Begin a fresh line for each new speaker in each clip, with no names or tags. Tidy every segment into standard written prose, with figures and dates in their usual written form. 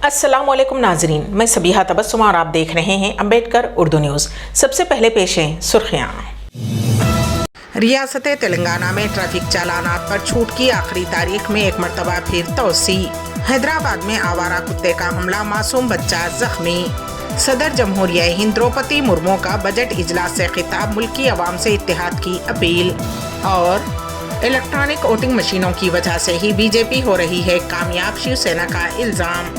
अस्सलाम वालेकुम नाजरीन, मैं सबीहा तबस्सुम और आप देख रहे हैं अम्बेडकर उर्दू न्यूज़। सबसे पहले पेश हैं सुर्खियाँ। रियासत तेलंगाना में ट्रैफिक चालानात पर छूट की आखिरी तारीख में एक मरतबा फिर तोसी। हैदराबाद में आवारा कुत्ते का हमला, मासूम बच्चा जख्मी। सदर जमहूरिया हिंद द्रौपदी मुर्मू का बजट इजलास से खिताब, मुल्की अवाम से इत्तेहाद की अपील। और इलेक्ट्रॉनिक वोटिंग मशीनों की वजह से ही बीजेपी हो रही है कामयाब, शिवसेना का इल्ज़ाम।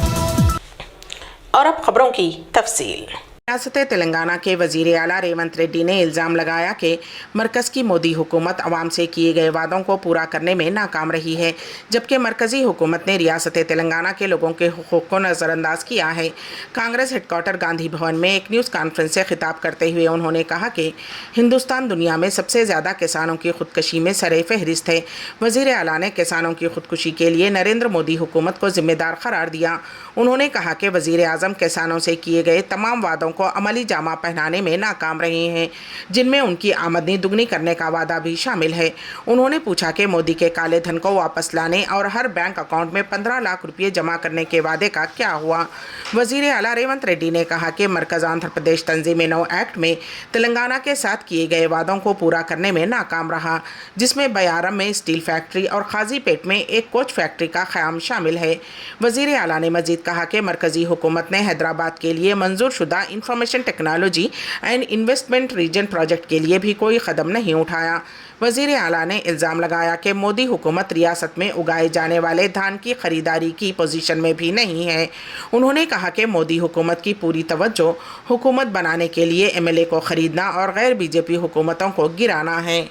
और अब खबरों की तफसील। रियासत तेलंगाना के वजीर आला रेवंत रेड्डी ने इल्ज़ाम लगाया कि मरकज़ की मोदी हुकूमत अवाम से किए गए वादों को पूरा करने में नाकाम रही है, जबकि मरकज़ी हुकूमत ने रियासत तेलंगाना के लोगों के हुकूक़ को नज़रअंदाज किया है। कांग्रेस हेडक्वार्टर गांधी भवन में एक न्यूज़ कॉन्फ्रेंस से खिताब करते हुए उन्होंने कहा कि हिंदुस्तान दुनिया में सबसे ज़्यादा किसानों की खुदकुशी में सरे फहरिस्त है। वज़ीर आला ने किसानों की खुदकुशी के लिए नरेंद्र मोदी हुकूमत को ज़िम्मेदार करार दिया। उन्होंने कहा कि वज़ीर आज़म किसानों से किए गए तमाम वादों को अमली जामा पहनाने में नाकाम रहे हैं, जिनमें उनकी आमदनी दुगनी करने का वादा भी शामिल है। उन्होंने पूछा कि मोदी के काले धन को वापस लाने और हर बैंक अकाउंट में 15 लाख रुपये जमा करने के वादे का क्या हुआ। वज़ीर आला रेवंत रेड्डी ने कहा कि मरकज़ आंध्र प्रदेश तंजीम-ए-नौ एक्ट में तेलंगाना के साथ किए गए वादों को पूरा करने में नाकाम रहा, जिसमें बयारम में स्टील फैक्ट्री और काजीपेट में एक कोच फैक्ट्री का क़याम शामिल है। वज़ीर आला ने मजीद कहा कि मरकज़ी हुकूमत ने हैदराबाद के लिए मंजूर शुदा information technology and investment region project के लिए भी कोई कदम नहीं उठाया। वज़ीर आला ने इल्ज़ाम लगाया कि मोदी हुकूमत रियासत में उगाए जाने वाले धान की खरीदारी की पोजीशन में भी नहीं है। उन्होंने कहा कि मोदी हुकूमत की पूरी तवज्जो हुकूमत बनाने के लिए MLA को ख़रीदना और गैर BJP हुकूमतों को गिराना है।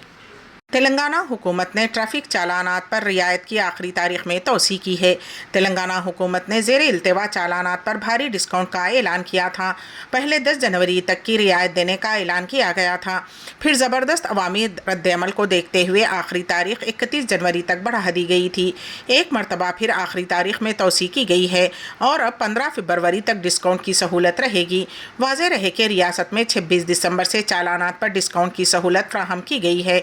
तेलंगाना हुकूमत ने ट्रैफिक चालानात पर रियायत की आखिरी तारीख में तोसी की है। तेलंगाना हुकूमत ने ज़ेर इल्तवा चालानात पर भारी डिस्काउंट का ऐलान किया था। पहले 10 जनवरी तक की रियायत देने का ऐलान किया गया था, फिर ज़बरदस्त अवामी रद्द-ए-अमल को देखते हुए आखिरी तारीख 31 जनवरी तक बढ़ा दी गई थी। एक मरतबा फिर आखिरी तारीख में तोसी की गई है और अब 15 फरवरी तक डिस्काउंट की सहूलत रहेगी। वाज़ेह रहे कि रियासत में 26 दिसंबर से चालानात पर डिस्काउंट की सहूलत फ्राहम की गई है।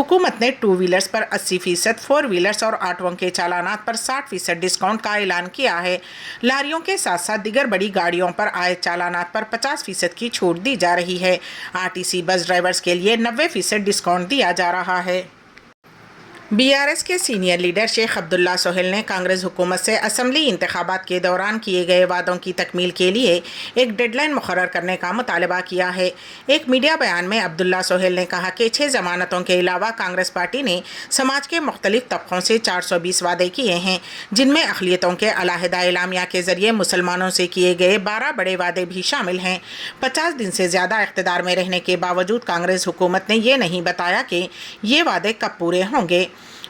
हुकूमत ने 2 व्हीलर्स पर 80%, 4 व्हीलर्स और ऑटोओं के चालानात पर 60% डिस्काउंट का ऐलान किया है। लारियों के साथ साथ दीगर बड़ी गाड़ियों पर आए चालानात पर 50% की छूट दी जा रही है। RTC बस ड्राइवर्स के लिए 90% डिस्काउंट दिया जा रहा है। BRS के सीनियर लीडर शेख अब्दुल्ला सोहेल ने कांग्रेस हुकूमत से असम्बली इंतखाबात के दौरान किए गए वादों की तकमील के लिए एक डेडलाइन मुकर्रर करने का मुतालबा किया है। एक मीडिया बयान में अब्दुल्ला सोहेल ने कहा कि 6 जमानतों के अलावा कांग्रेस पार्टी ने समाज के मुख्तलिफ तबकों से 420 वादे किए हैं, जिनमें अक़लियतों के अलहदा एलामिया के ज़रिए मुसलमानों से किए गए 12 बड़े वादे भी शामिल हैं। 50 दिन से ज़्यादा इक़्तिदार में रहने के बावजूद कांग्रेस हुकूमत ने ये नहीं बताया कि ये वादे कब पूरे होंगे।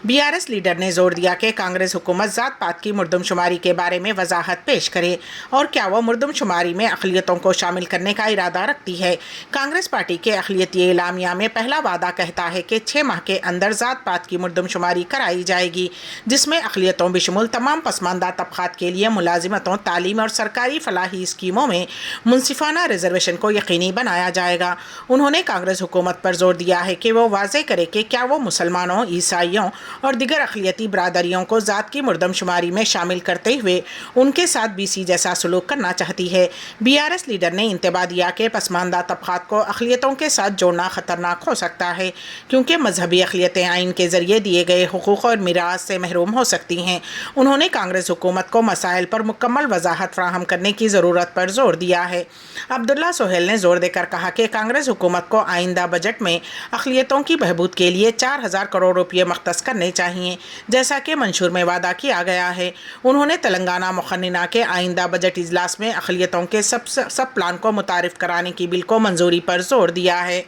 BRS लीडर ने जोर दिया कि कांग्रेस हुकूमत ज़ात पात की मुर्दमशुमारी के बारे में वजाहत पेश करे और क्या वो मुर्दमशुमारी में अक़लियतों को शामिल करने का इरादा रखती है। कांग्रेस पार्टी के अक़लियती एलामिया में पहला वादा कहता है कि 6 माह के अंदर ज़ात पात की मुर्दमशुमारी कराई जाएगी, जिसमें अक़लियतों बशमूल तमाम पसमानदा तबक़ात के लिए मुलाजिमतों, तालीम और सरकारी फलाही स्कीमों में मुनसिफाना रिजर्वेशन को यकीनी बनाया जाएगा। उन्होंने कांग्रेस हुकूमत पर जोर दिया है कि वो वाज़े करे कि क्या वो मुसलमानों, ईसाइयों और दिगर अक़लियती बरादरियों को ज़ात की मुर्दमशुमारी में शामिल करते हुए उनके साथ BC जैसा सलूक करना चाहती है। BRS लीडर ने इंतबा दिया कि पसमानदा तबक़ात को अक़लियतों के साथ जोड़ना ख़तरनाक हो सकता है, क्योंकि मजहबी अक़लियतें आइन के ज़रिए दिए गए हुकूक़ और मिरास से महरूम हो सकती हैं। उन्होंने कांग्रेस हुकूमत को मसाइल पर मुकम्मल वजाहत फ़राहम करने की ज़रूरत पर जोर दिया है। अब्दुल्ला सोहेल ने जोर देकर कहा कि कांग्रेस हुकूमत को आइंदा बजट में अक़लियतों की बहबूद के लिए 4000 करोड़ रुपये मख्तस करने चाहिए, जैसा कि मंशूर में वादा किया गया है। उन्होंने तेलंगाना मुखन्निना के आइंदा बजट इजलास में अक़लियतों के सब प्लान को मुतारिफ कराने की बिल को मंजूरी पर जोर दिया है।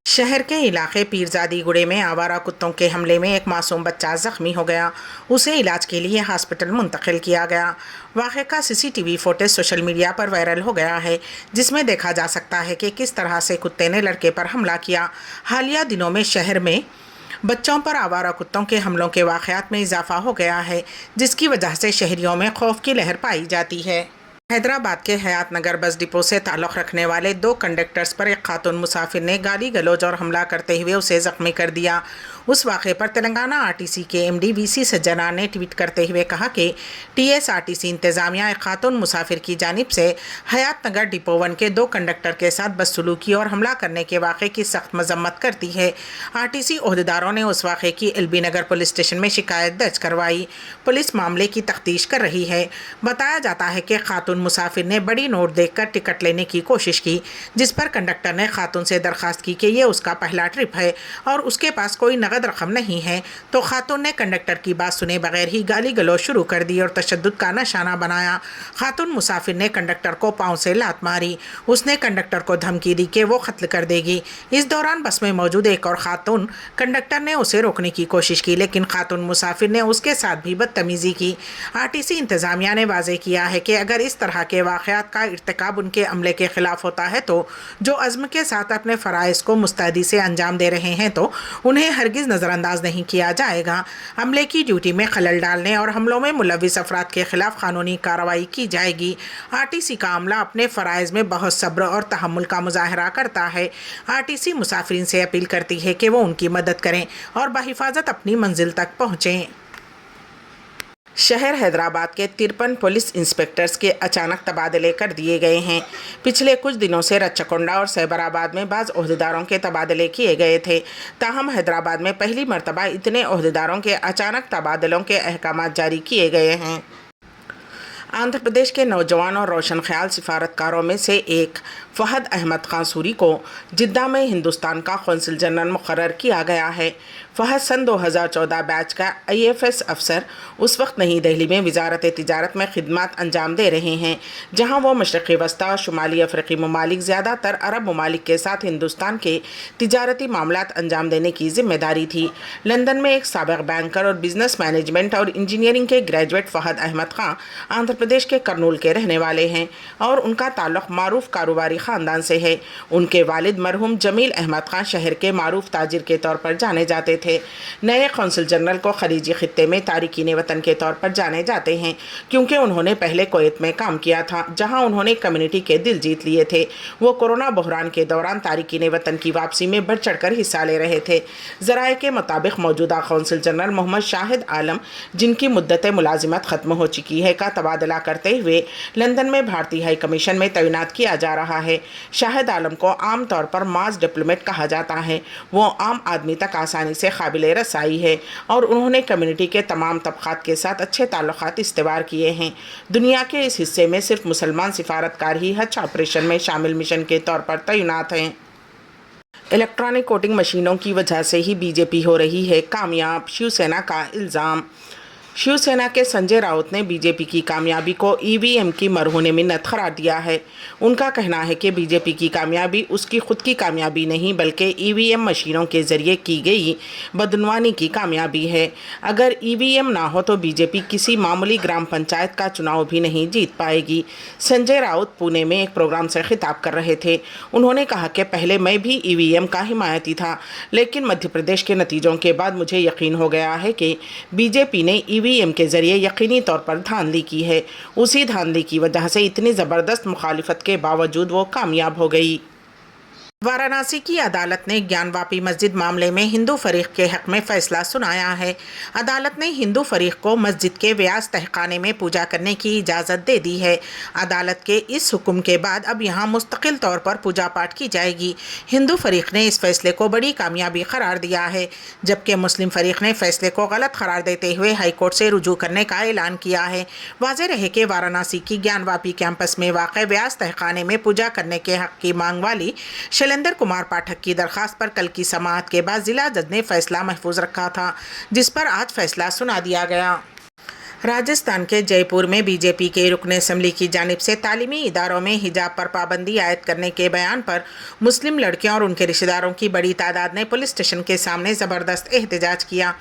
शहर के इलाके पीरजादी गुड़े में आवारा कुत्तों के हमले में एक मासूम बच्चा ज़ख्मी हो गया। उसे इलाज के लिए हॉस्पिटल मुंतकिल किया गया। वाक़े का CCTV फुटेज सोशल मीडिया पर वायरल हो गया है, जिसमें देखा जा सकता है कि किस तरह से कुत्ते ने लड़के पर हमला किया। हालिया दिनों में शहर में बच्चों पर आवारा कुत्तों के हमलों के वाक़यात में इजाफा हो गया है, जिसकी वजह से शहरियों में खौफ की लहर पाई जाती है। हैदराबाद के हयात नगर बस डिपो से ताल्लुक़ रखने वाले 2 कंडक्टर्स पर एक खातून मुसाफिर ने गाली गलौज और हमला करते हुए उसे ज़ख्मी कर दिया। उस वाक़े पर तेलंगाना आरटीसी के एमडी वीसी सज्जनार ने ट्वीट करते हुए कहा कि टीएसआरटीसी इंतज़ामिया एक खातून मुसाफिर की जानिब से हयात नगर डिपो 1 के 2 कंडक्टर के साथ बदसलूकी और हमला करने के वाक़े की सख्त मजम्मत करती है। आरटीसी ओहदेदारों ने उस वाक़े की एलबी नगर पुलिस स्टेशन में शिकायत दर्ज करवाई। पुलिस मामले की तफ्तीश कर रही है। बताया जाता है कि खातून मुसाफिर ने बड़ी नोट देखकर टिकट लेने की कोशिश की, जिस पर कंडक्टर ने खातून से दरखास्त की कि ये उसका पहला ट्रिप है और उसके पास कोई नगद रकम नहीं है। तो खातून ने कंडक्टर की बात सुने बगैर ही गाली गलौज शुरू कर दी और तशद्दुद का निशाना बनाया। खातून मुसाफिर ने कंडक्टर को पाँव से लात मारी। उसने कंडक्टर को धमकी दी कि वो कत्ल कर देगी। इस दौरान बस में मौजूद एक और खातून कंडक्टर ने उसे रोकने की कोशिश की, लेकिन खातून मुसाफिर ने उसके साथ भी बदतमीजी की। आरटीसी इंतज़ामिया ने वाज़ेह किया है कि अगर इस तरह के वाक़यात का इर्तिकाब उनके अमले के ख़िलाफ़ होता है तो जो अज़्म के साथ अपने फ़राइज़ को मुस्तैदी से अंजाम दे रहे हैं तो उन्हें हरगिज़ नज़रअंदाज नहीं किया जाएगा। अमले की ड्यूटी में खलल डालने और हमलों में मुलव्विस अफराद के ख़िलाफ़ क़ानूनी कार्रवाई की जाएगी। आरटीसी का अमला अपने फ़राइज़ में बहुत सब्र और तहम्मुल का मुज़ाहरा करता है। आरटीसी मुसाफिरीन से अपील करती है कि वो उनकी मदद करें और बहिफाजत अपनी मंजिल तक पहुँचें। शहर हैदराबाद के 53 पुलिस इंस्पेक्टर्स के अचानक तबादले कर दिए गए हैं। पिछले कुछ दिनों से रच्चकोंडा और सैबराबाद में बाज़ ओहदेदारों के तबादले किए गए थे। ताहम हैदराबाद में पहली मरतबा इतने ओहदेदारों के अचानक तबादलों के अहकाम जारी किए गए हैं। आंध्र प्रदेश के नौजवान और रोशन ख्याल सिफारतकारों में से एक फ़हद अहमद खान सूरी को जिद्दा में हिंदुस्तान का कौंसिल जनरल मुकर्रर किया गया है। फ़हद सन 2014 बैच का IFS अफसर उस वक्त नई दिल्ली में वजारत तिजारत में खिदमत अंजाम दे रहे हैं, जहां वो मशरक़ी वस्ता और शुमाली अफ्रीकी ममालिक ज़्यादातर अरब ममालिक के साथ हिंदुस्तान के तिजारती मामलात अंजाम देने की ज़िम्मेदारी थी। लंदन में एक साबिक़ बैंकर और बिजनेस मैनेजमेंट और इंजीनियरिंग के ग्रेजुएट फ़हद अहमद खान आंध्र प्रदेश के करनूल के रहने वाले हैं और उनका ताल्लुक़ मारूफ कारोबारी ख़ानदान से है। उनके वालिद मरहूम जमील अहमद खान शहर के मारूफ ताजिर के तौर पर जाने जाते थे। नए कौंसिल जनरल को खलीजी खित्ते में तारिकीन वतन के तौर पर जाने जाते हैं, क्योंकि उन्होंने पहले कुवैत में काम किया था, जहां उन्होंने कम्युनिटी के दिल जीत लिए थे। वो कोरोना बहरान के दौरान तारिकीन वतन की वापसी में बढ़ चढ़ कर हिस्सा ले रहे थे। ज़राए के मुताबिक मौजूदा कौंसिल जनरल मोहम्मद शाहिद आलम, जिनकी मुद्दत मुलाजिमत ख़त्म हो चुकी है, का तबादला करते हुए लंदन में भारतीय हाई कमीशन में तैनात किया जा रहा है। शाहिद आलम को आम तौर पर मास डिप्लोमेट कहा जाता है। वो आम आदमी तक आसानी से काबिल रसाई है और उन्होंने कम्युनिटी के तमाम तबक़ात के साथ अच्छे ताल्लुक़ात इस्तेवार किए हैं। दुनिया के इस हिस्से में सिर्फ मुसलमान सिफारतकार ही हज ऑपरेशन में शामिल मिशन के तौर पर तैनात हैं। इलेक्ट्रॉनिक वोटिंग मशीनों की वजह से ही बीजेपी हो रही है कामयाब, शिवसेना का इल्ज़ाम। शिवसेना के संजय राउत ने बीजेपी की कामयाबी को EVM की मरहून मिन्नत करार दिया है। उनका कहना है कि बीजेपी की कामयाबी उसकी खुद की कामयाबी नहीं, बल्कि EVM मशीनों के ज़रिए की गई बदनवानी की कामयाबी है। अगर EVM ना हो तो बीजेपी किसी मामूली ग्राम पंचायत का चुनाव भी नहीं जीत पाएगी। संजय राउत पुणे में एक प्रोग्राम से खिताब कर रहे थे। उन्होंने कहा कि पहले मैं भी EVM का हिमायती था, लेकिन मध्य प्रदेश के नतीजों के बाद मुझे यकीन हो गया है कि बीजेपी ने EVM के ज़रिए यकीनी तौर पर धांधली की है। उसी धांधली की वजह से इतनी ज़बरदस्त मुखालिफत के बावजूद वो कामयाब हो गई। वाराणसी की अदालत ने ज्ञानवापी मस्जिद मामले में हिंदू फरीक के हक़ में फ़ैसला सुनाया है। अदालत ने हिंदू फरीक को मस्जिद के व्यास तहखाने में पूजा करने की इजाज़त दे दी है। अदालत के इस हुक्म के बाद अब यहां मुस्तकिल तौर पर पूजा पाठ की जाएगी। हिंदू फरीक ने इस फैसले को बड़ी कामयाबी करार दिया है, जबकि मुस्लिम फरीक ने फैसले को गलत करार देते हुए हाईकोर्ट से रुजू करने का ऐलान किया है। वाज़ेह रहे कि वाराणसी की ज्ञानवापी कैंपस में वाक़ व्यास तहखाने में पूजा करने के हक़ की मांग वाली शैलेंद्र कुमार पाठक की दरखास्त पर कल की समाअत के बाद जिला जज ने फैसला महफूज रखा था, जिस पर आज फैसला सुना दिया गया। राजस्थान के जयपुर में बीजेपी के रुकन असम्बली की जानिब से तालीमी इदारों में हिजाब पर पाबंदी आयद करने के बयान पर मुस्लिम लड़कियों और उनके रिश्तेदारों की बड़ी तादाद ने पुलिस स्टेशन के सामने ज़बरदस्त एहतजाज किया।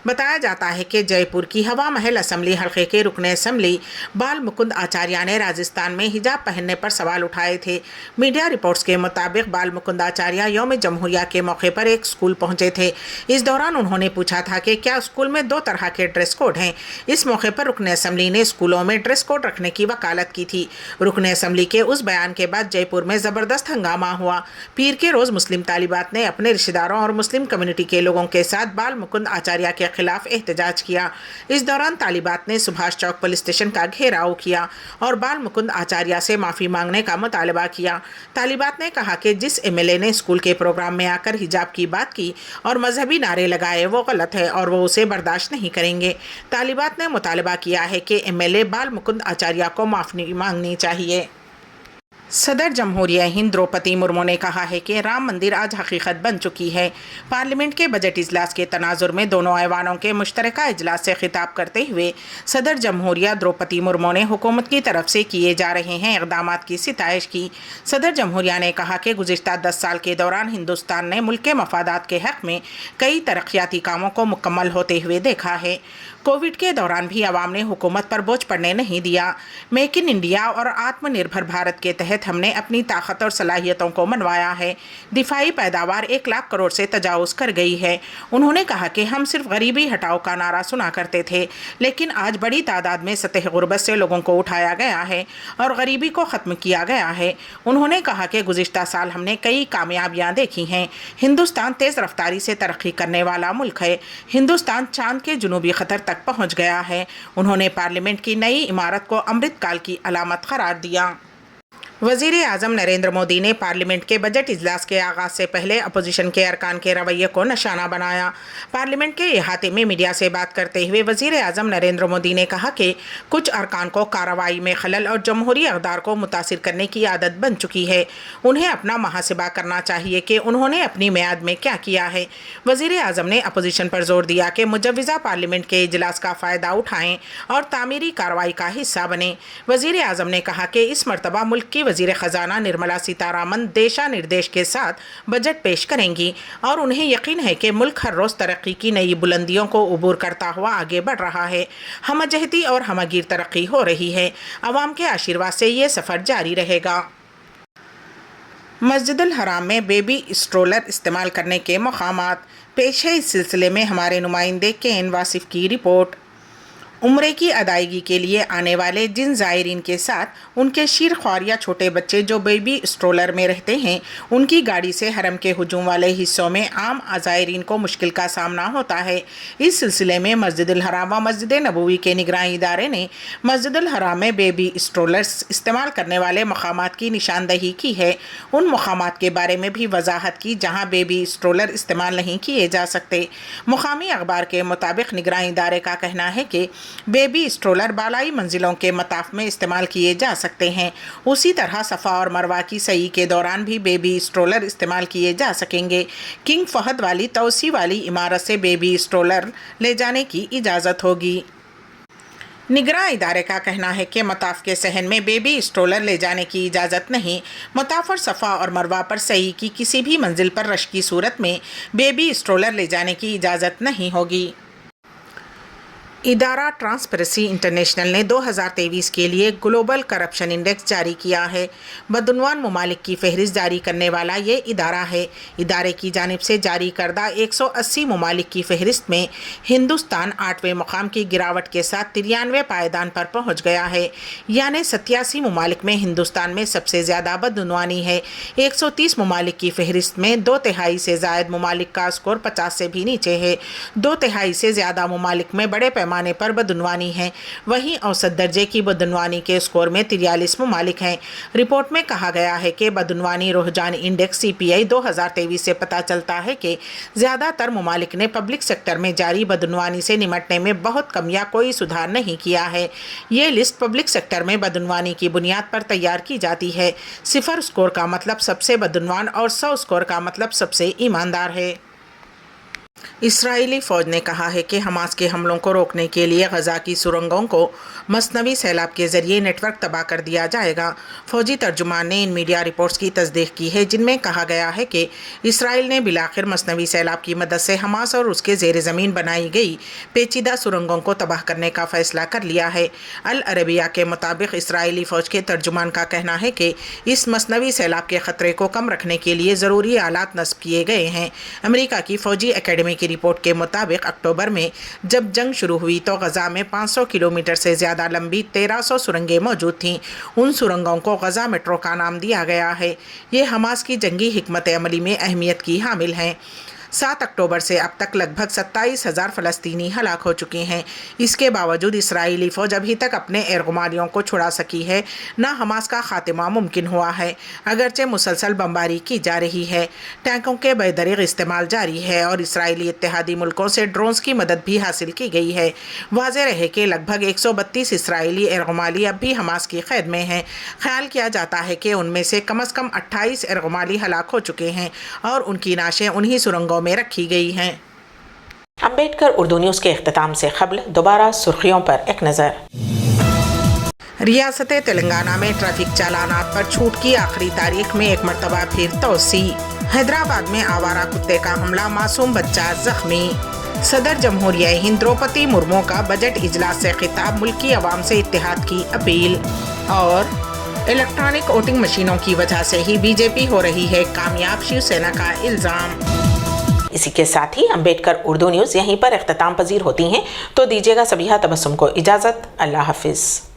बताया जाता है कि जयपुर की हवा महल असम्बली हल्के के रुकन असम्बली बाल मुकुंद आचार्य ने राजस्थान में हिजाब पहनने पर सवाल उठाए थे। मीडिया रिपोर्ट्स के मुताबिक बाल मुकुंद आचार्य यौम जमहूरिया के मौके पर एक स्कूल पहुंचे थे। इस दौरान उन्होंने पूछा था कि क्या स्कूल में 2 तरह के ड्रेस कोड हैं। इस मौके پر رکن اسمبلی نے اسکولوں میں ڈریس کوڈ رکھنے کی وکالت کی تھی۔ رکن اسمبلی کے اس بیان کے بعد جے پور میں زبردست ہنگامہ ہوا۔ پیر کے روز مسلم طالبات نے اپنے رشتہ داروں اور مسلم کمیونٹی کے لوگوں کے ساتھ بال مکند آچاریہ کے خلاف احتجاج کیا۔ اس دوران طالبات نے سبھاش چوک پولیس اسٹیشن کا گھیراؤ کیا اور بال مکند آچاریہ سے معافی مانگنے کا مطالبہ کیا۔ طالبات نے کہا کہ جس ایم ایل اے نے اسکول کے پروگرام میں آ کر حجاب کی بات کی اور مذہبی نعرے لگائے وہ غلط ہے اور وہ اسے برداشت نہیں کریں گے۔ طالبات نے مطالبہ کیا ہے کہ ایم ایل اے بال مکند آچاریہ کو معافی مانگنی چاہیے۔ صدر جمہوریہ ہند دروپدی مرمو نے کہا ہے کہ رام مندر آج حقیقت بن چکی ہے۔ پارلیمنٹ کے بجٹ اجلاس کے تناظر میں دونوں ایوانوں کے مشترکہ اجلاس سے خطاب کرتے ہوئے صدر جمہوریہ دروپدی مرمو نے حکومت کی طرف سے کیے جا رہے ہیں اقدامات کی ستائش کی۔ صدر جمہوریہ نے کہا کہ گزشتہ 10 سال کے دوران ہندوستان نے ملک کے مفادات کے حق میں کئی ترقیاتی کاموں کو مکمل ہوتے ہوئے دیکھا ہے۔ کووڈ کے دوران بھی عوام نے حکومت پر بوجھ پڑنے نہیں دیا۔ میک ان انڈیا اور آتم نربھر بھارت کے تحت ہم نے اپنی طاقت اور صلاحیتوں کو منوایا ہے۔ دفاعی پیداوار 1 لاکھ کروڑ سے تجاوز کر گئی ہے۔ انہوں نے کہا کہ ہم صرف غریبی ہٹاؤ کا نعرہ سنا کرتے تھے، لیکن آج بڑی تعداد میں سطح غربت سے لوگوں کو اٹھایا گیا ہے اور غریبی کو ختم کیا گیا ہے۔ انہوں نے کہا کہ گزشتہ سال ہم نے کئی کامیابیاں دیکھی ہیں۔ ہندوستان تیز رفتاری سے ترقی کرنے والا ملک ہے۔ ہندوستان چاند کے جنوبی خطر تک پہنچ گیا ہے۔ انہوں نے پارلیمنٹ کی نئی عمارت کو امرت کال کی علامت قرار دیا۔ وزیر اعظم نریندر مودی نے پارلیمنٹ کے بجٹ اجلاس کے آغاز سے پہلے اپوزیشن کے ارکان کے رویے کو نشانہ بنایا۔ پارلیمنٹ کے احاطے میں میڈیا سے بات کرتے ہوئے وزیر اعظم نریندر مودی نے کہا کہ کچھ ارکان کو کارروائی میں خلل اور جمہوری اقدار کو متاثر کرنے کی عادت بن چکی ہے۔ انہیں اپنا محاسبہ کرنا چاہیے کہ انہوں نے اپنی میعاد میں کیا کیا ہے۔ وزیر اعظم نے اپوزیشن پر زور دیا کہ مجوزہ پارلیمنٹ کے اجلاس کا فائدہ اٹھائیں اور تعمیری کارروائی کا حصہ بنیں۔ وزیر اعظم نے کہا کہ اس مرتبہ ملک کی وزیر خزانہ نرملا سیتارمن دیشا نردیش کے ساتھ بجٹ پیش کریں گی اور انہیں یقین ہے کہ ملک ہر روز ترقی کی نئی بلندیوں کو عبور کرتا ہوا آگے بڑھ رہا ہے۔ ہمہ جہتی اور ہمہ گیر ترقی ہو رہی ہے۔ عوام کے آشیرواد سے یہ سفر جاری رہے گا۔ مسجد الحرام میں بیبی اسٹرولر استعمال کرنے کے مقامات پیش ہے۔ اس سلسلے میں ہمارے نمائندے کے.این. واصف کی رپورٹ۔ عمرے کی ادائیگی کے لیے آنے والے جن زائرین کے ساتھ ان کے شیر خوار یا چھوٹے بچے جو بیبی اسٹرولر میں رہتے ہیں، ان کی گاڑی سے حرم کے ہجوم والے حصوں میں عام زائرین کو مشکل کا سامنا ہوتا ہے۔ اس سلسلے میں مسجد الحرام و مسجد نبوی کے نگرانی ادارے نے مسجد الحرام میں بیبی اسٹرولرز استعمال کرنے والے مقامات کی نشاندہی کی ہے۔ ان مقامات کے بارے میں بھی وضاحت کی جہاں بیبی اسٹرولر استعمال نہیں کیے جا سکتے۔ مقامی اخبار کے مطابق نگرانی ادارے کا کہنا ہے کہ بیبی اسٹرولر بالائی منزلوں کے مطاف میں استعمال کیے جا سکتے ہیں۔ اسی طرح صفا اور مروہ کی سعی کے دوران بھی بیبی اسٹرولر استعمال کیے جا سکیں گے۔ کنگ فہد والی توسیع والی عمارت سے بیبی اسٹرولر لے جانے کی اجازت ہوگی۔ نگراں ادارے کا کہنا ہے کہ مطاف کے صحن میں بیبی اسٹرولر لے جانے کی اجازت نہیں۔ مطاف اور صفا اور مروہ پر سعی کی کسی بھی منزل پر رش کی صورت میں بیبی اسٹرولر لے جانے کی اجازت نہیں ہوگی۔ ادارہ ٹرانسپیرنسی انٹرنیشنل نے 2023 کے لیے گلوبل کرپشن انڈیکس جاری کیا ہے۔ بدعنوان ممالک کی فہرست جاری کرنے والا یہ ادارہ ہے۔ ادارے کی جانب سے جاری کردہ 180 ممالک کی فہرست میں ہندوستان 8ویں مقام کی گراوٹ کے ساتھ 93ویں پائیدان پر پہنچ گیا ہے، یعنی 87 ممالک میں ہندوستان میں سب سے زیادہ بدعنوانی ہے۔ 130 ممالک کی فہرست میں 2/3 سے زائد ممالک کا اسکور 50 سے بھی نیچے ہے۔ 2/3 سے زیادہ ممالک میں بڑے پیمانے پر بدعنوانی ہے، وہیں اوسط درجے کی بدعنوانی کے اسکور میں 43 ممالک ہیں۔ رپورٹ میں کہا گیا ہے کہ بدعنوانی رجحان انڈیکس CPI 2023 سے پتہ چلتا ہے کہ زیادہ تر ممالک نے پبلک سیکٹر میں جاری بدعنوانی سے نمٹنے میں بہت کم یا کوئی سدھار نہیں کیا ہے۔ یہ لسٹ پبلک سیکٹر میں بدعنوانی کی بنیاد پر تیار کی جاتی ہے۔ 0 اسکور کا مطلب سب سے بدعنوان اور 100 اسکور کا مطلب سب سے ایماندار ہے۔ اسرائیلی فوج نے کہا ہے کہ حماس کے حملوں کو روکنے کے لیے غزہ کی سرنگوں کو مصنوعی سیلاب کے ذریعے نیٹ ورک تباہ کر دیا جائے گا۔ فوجی ترجمان نے ان میڈیا رپورٹس کی تصدیق کی ہے جن میں کہا گیا ہے کہ اسرائیل نے بالآخر مصنوعی سیلاب کی مدد سے حماس اور اس کے زیر زمین بنائی گئی پیچیدہ سرنگوں کو تباہ کرنے کا فیصلہ کر لیا ہے۔ العربیہ کے مطابق اسرائیلی فوج کے ترجمان کا کہنا ہے کہ اس مصنوعی سیلاب کے خطرے کو کم رکھنے کے لیے ضروری آلات نصب کیے گئے ہیں۔ امریکہ کی فوجی اکیڈمی محکمے کی رپورٹ کے مطابق اکتوبر میں جب جنگ شروع ہوئی تو غزہ میں 500 کلومیٹر سے زیادہ لمبی 1300 سرنگیں موجود تھیں۔ ان سرنگوں کو غزہ میٹرو کا نام دیا گیا ہے۔ یہ حماس کی جنگی حکمت عملی میں اہمیت کی حامل ہیں۔ 7 اکتوبر سے اب تک لگ بھگ 27,000 فلسطینی ہلاک ہو چکے ہیں۔ اس کے باوجود اسرائیلی فوج ابھی تک اپنے ایرغمالیوں کو چھڑا سکی ہے، نہ حماس کا خاتمہ ممکن ہوا ہے، اگرچہ مسلسل بمباری کی جا رہی ہے۔ ٹینکوں کے بے دریغ استعمال جاری ہے اور اسرائیلی اتحادی ملکوں سے ڈرونز کی مدد بھی حاصل کی گئی ہے۔ واضح رہے کہ لگ بھگ 132 اسرائیلی ایرغمالی اب بھی حماس کی قید میں ہیں۔ خیال کیا جاتا ہے کہ ان میں سے کم 28 ایرغمالی ہلاک ہو چکے ہیں اور ان کی نعشیں انہی سرنگوں میں رکھی گئی ہیں۔
امبیڈکر اردو نیوز کے اختتام سے قبل دوبارہ سرخیوں پر ایک نظر۔
ریاست تلنگانہ میں ٹریفک چالانات پر چھوٹ کی آخری تاریخ میں ایک مرتبہ پھر توسیع۔ حیدرآباد میں آوارہ کتے کا حملہ، معصوم بچہ زخمی۔ صدر جمہوریہ ہند دروپدی مرمو کا بجٹ اجلاس سے خطاب، ملکی عوام سے اتحاد کی اپیل۔ اور الیکٹرانک ووٹنگ مشینوں کی وجہ سے ہی بی جے پی ہو رہی ہے کامیاب، شیو سینا کا الزام۔
اسی کے ساتھ ہی امبیڈکر اردو نیوز یہیں پر اختتام پذیر ہوتی ہیں، تو دیجیے گا سبیحہ تبسم کو اجازت۔ اللہ حافظ۔